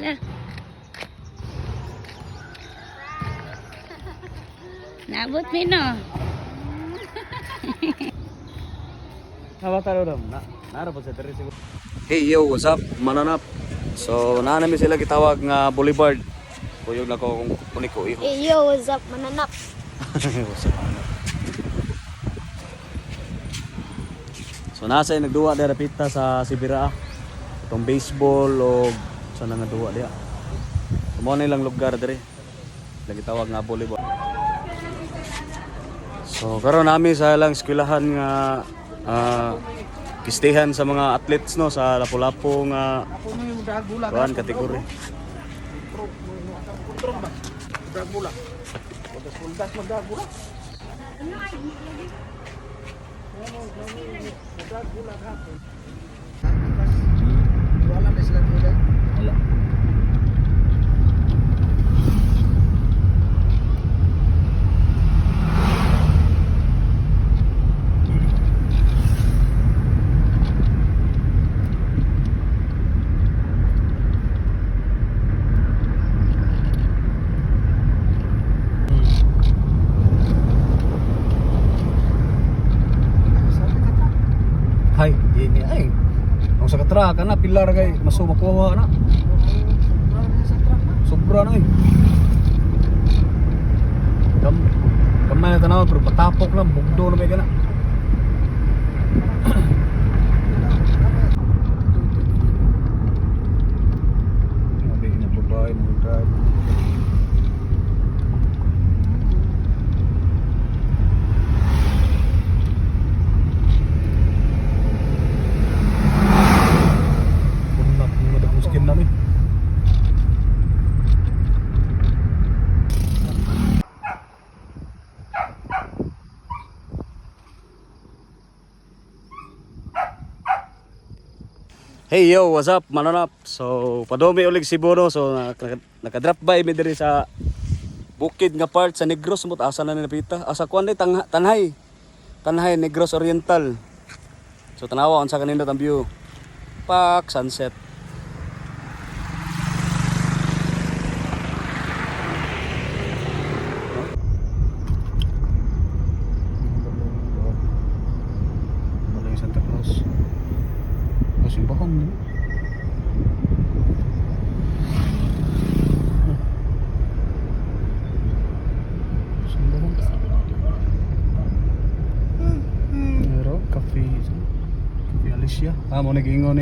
Na. Nabot mi no. Hey yo, what's up? Mananap. So, naanami sila gitawag nga Boulevard. Kuyog na ko kung kuniko iho. Hey yo, what's up, mananap? What's up, mananap? So, nasa nagduwa dira pita sa Sibira. Itong baseball o saan na nagduwa diya. Mo na ilang lugar diri. Lagi tawag nga Boulevard. So, karon nami sa lang eskwelahan nga pistehan sa mga athletes no sa Lapu-Lapu nga kuan kategori. Hay, ini ay. Ang sa katraka na pilar kay masumakuha na. Sobra na eh. Kamay na tanaw pero patapok lang bugdo na may kana. Mabi na babae mo drive. Namin. Hey yo, what's up mananap? So padumi ulig si Bono. So naka-drop by mi diri sa bukid nga part sa Negros mo asa na napita. Asa kuan ni Tanhay. Tanhay Negros Oriental. So tanawa unsa kanindot ang view. Pak sunset. Santa Cruz. Simbahan niyo. Simbahan. Pero cafe Alicia. Mo nag-ingon